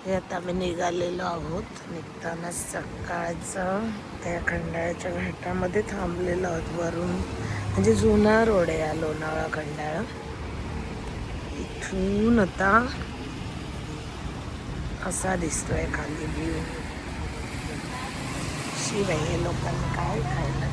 हे आता आम्ही निघालेलो आहोत. निघताना सकाळचं त्या खंडाळ्याच्या घाटामध्ये थांबलेलो आहोत. वरून म्हणजे जुना रोड आहे हा लोणावळा खंडाळा. इथून आता असा दिसतोय खाली व्ह्यू. शिवाय हे लोकांना काय खायला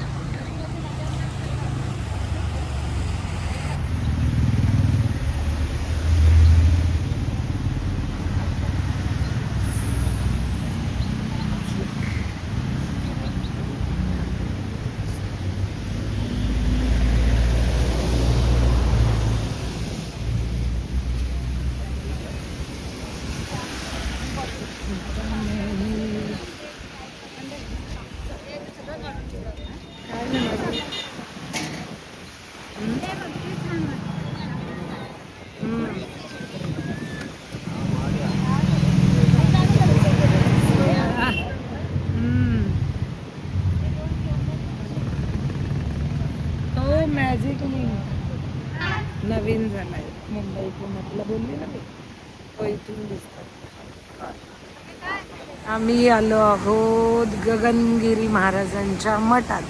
मॅजिक नवीन झालाय मुंबई पुण्यातला बोलली ना मी. तो इथून दिसतात. आम्ही आलो आहोत गगनगिरी महाराजांच्या मठात.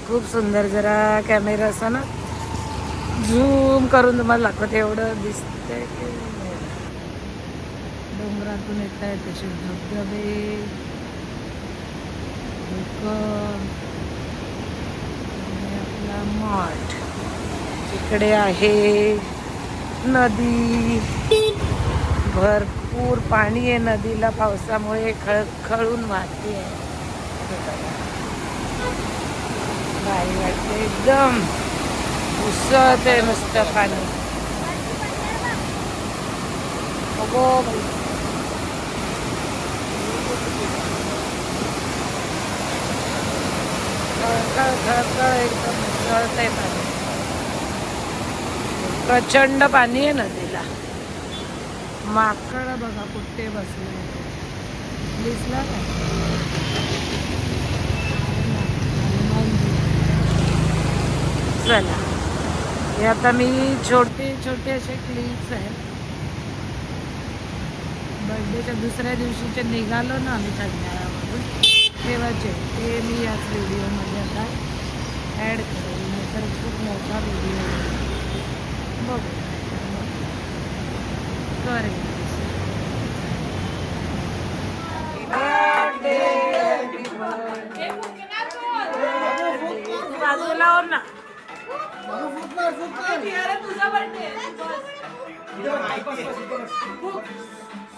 खूप सुंदर. जरा कॅमेरा असा ना झूम करून तुम्हाला दाखवते. एवढं दिसतंय की डोंगरातून येत आहेत तसे धबधबे. आपला मठ इकडे आहे. नदी भरपूर पाणी आहे नदीला. पावसामुळे खळखळून वाहते आहे. भारी वाटते एकदम. उसळते मस्त पाणी. खळखळ एकदम उसळते पाणी. प्रचंड पाणी आहे नदीला. माकड बघा कुठे बसले. दिसला का? चला हे आता मी छोटे छोटे असे क्लिप्स आहेत. बर्थडेच्या दुसऱ्या दिवशीचे निघालो ना आम्ही खंडाळ्यामधून तेव्हाचे ते मी याच व्हिडिओमध्ये आता ॲड करेल. नाहीतर खूप मोठा व्हिडिओ बघू करेल. बाजूला हो ना.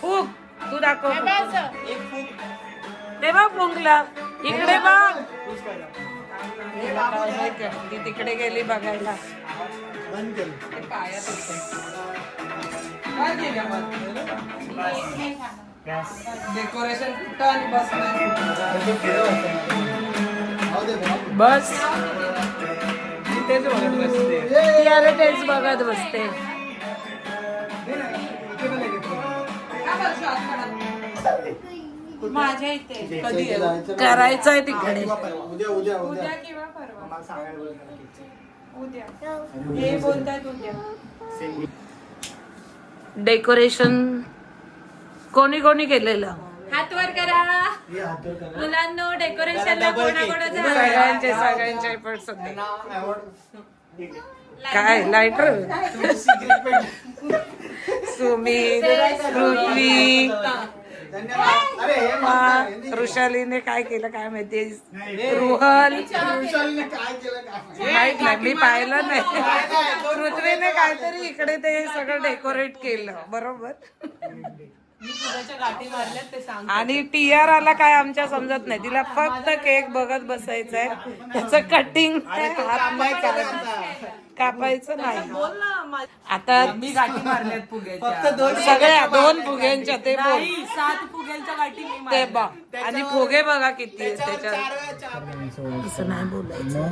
फूक तू दाखव. ते बघ फुंकला. इकडे बघ. ती तिकडे गेली बघायला. डेकोरेशन कुठं आणि बस तेच बघत बसते. अरे तेच बघत बसते. माझ्या इथे कधी करायचंय तिकडे. उद्या किंवा परवा. उद्या हे बोलतायत उद्या. डेकोरेशन कोणी कोणी केलेलं? हात वर करा मुलांनो. डेकोरेशनला कोणाकोणाचं सगळ्यांचे पण सगळे. काय लायटर सुमित पृथ्वी ऋषालीने काय केलं काय माहिती. रुहल माहित नाही मी पाहिलं नाही. पृथ्वीने काहीतरी इकडे ते सगळं डेकोरेट केलं बरोबर. आणि टीआर आला काय आमच्या समजत नाही. तिला फक्त केक बघत बसायचंय. त्याचं कटिंग हात नाही करायचं. कापायचं नाही. आता मी गाठी मारल्यात फुग्याच्या. सगळ्या 2 फुग्यांच्या ते बोल. 7 फुग्यांच्या गाठी मी ते बघ. आणि फुगे बघा किती आहेत त्याच्यात. असं नाही बोलायचं.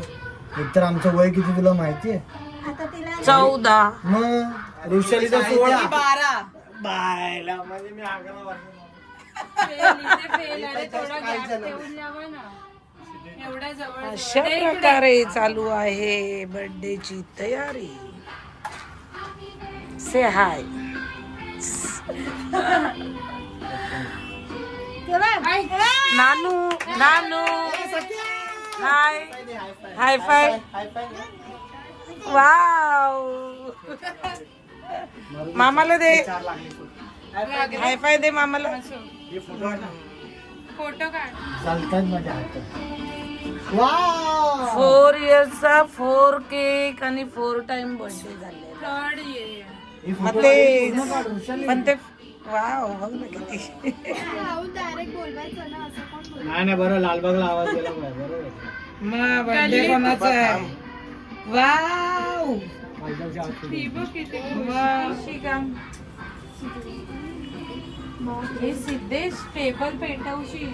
एकतर आमचं वय किती तुला माहितीये? 14. मग ऋषालीचा 16. 12. बायला म्हणजे मी 11 वर्ष. अशा प्रकारे चालू आहे बर्थडेची तयारी. से हाय. नानू नानू हाय हाय फाय वाव मामाला दे हाय फाय दे मामाला फोटो काढ. चालतात माझ्या हातात. वाव 4 इयर्सचा 4 केक आणि 4 टाइम बर्थडे झाले थर्ड ये. ही मग photo ते पूर्ण काढ, वृषाली. पण ते वाव बघ ना किती नाही बरं लालबागला आवाज गेला पाहिजे बरोबर मग बर्थडे कोणाचा आहे वाव माझ्याच्या आत ही बघ किती वाव. शिकाम. हे सिद्धेश टेबल पेटवशी.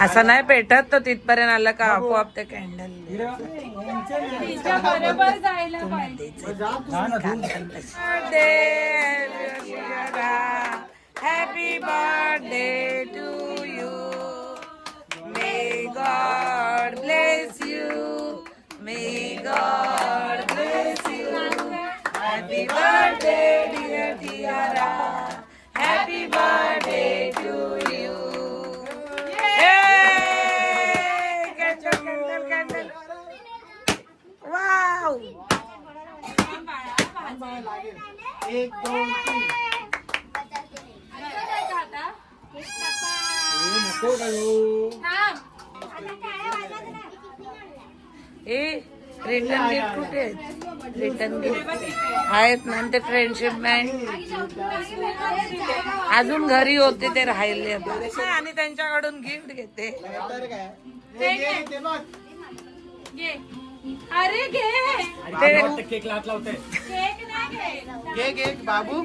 असं नाही पेटत तर तिथपर्यंत आलं का आपोआप ते कॅन्डल तिच्या बरोबर जायला पाहिजे. Happy birthday to you may God bless you may God bless you happy birthday dear Tiara happy birthday to you candle candle wow 1 2 3 नको करू ए रिटर्न गिफ्ट कुठे आहेत रिटर्न गिफ्ट आहेत ना ते फ्रेंडशिप बँड अजून घरी होते ते राहिले आता. आणि त्यांच्याकडून गिफ्ट घेते घे. अरे घे. ते केक लाट लावते केक नाही घे. केक बाबू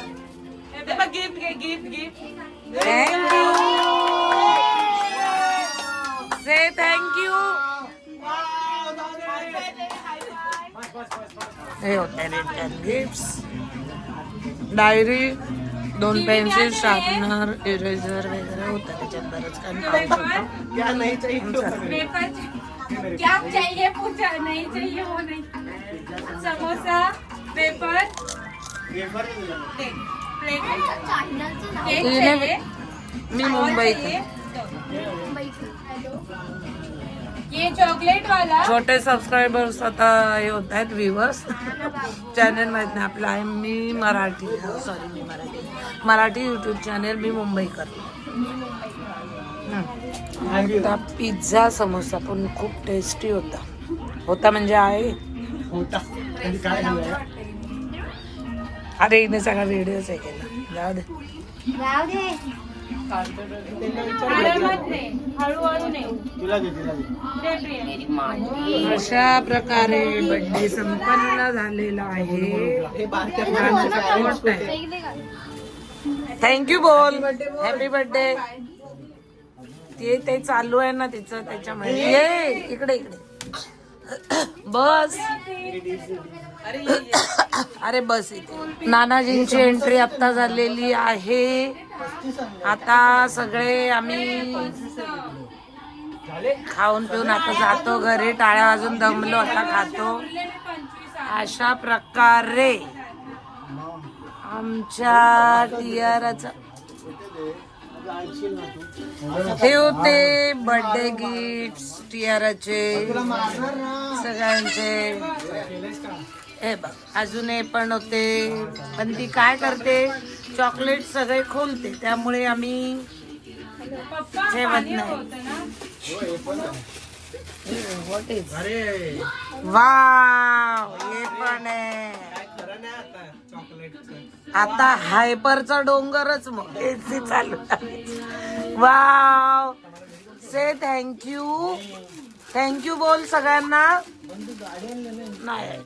गिफ्ट घे gift gift. Thank you say thank you हे होते return gift diary 2 pencil sharpener eraser वगैरे होतं त्याच्यात बरंच काही पाहू शकतो. क्या नहीं चाहिए पेपर क्या चाहिए पूछा नहीं चाहिए वो नहीं. समोसा पेपर प्लेट केक तिने- चाहिए. मी और मुंबईत चाहिए? ये चॉकलेट वाला. छोटे सबस्क्रायबर्स आता हे होत आहेत व्ह्युअर्स चॅनल माहित नाही आपलं आहे मी मराठी सॉरी मी मराठी यूट्यूब चॅनल मी मुंबई करतो. आता पिझ्झा समोसा पण खूप टेस्टी होता म्हणजे आहे. होता म्हणजे काय झालं अरे हिने सगळा व्हिडिओच आहे केला जाऊ दे आरामात नाही हळूहळू नाही. तुला दे दे दे प्रिया. अशा प्रकारे बर्थडे संपन्न झालेला आहे. थँक्यू बोल हॅपी बर्थडे. ते चालू आहे ना तिचं त्याच्यामुळे ये इकडे बस अरे बस इथे नानाजींची एंट्री आता झालेली आहे. आता सगळे आम्ही खाऊन पिऊन आता जातो घरी. टाळ्या वाजून दमलो आता खातो. अशा प्रकारे आमच्या टियाराचा हे होते बर्थडे गिफ्ट टियाराचे सगळ्यांचे. हे बघ अजून हे पण होते पण ती काय करते चॉकलेट सगळे खोलते त्यामुळे आम्ही ठेवत नाही. व्हॉट इज वाव हे पण आहे. आता हायपरचा डोंगरच मग एसी चालू वाव से थँक्यू बोल सगळ्यांना नाही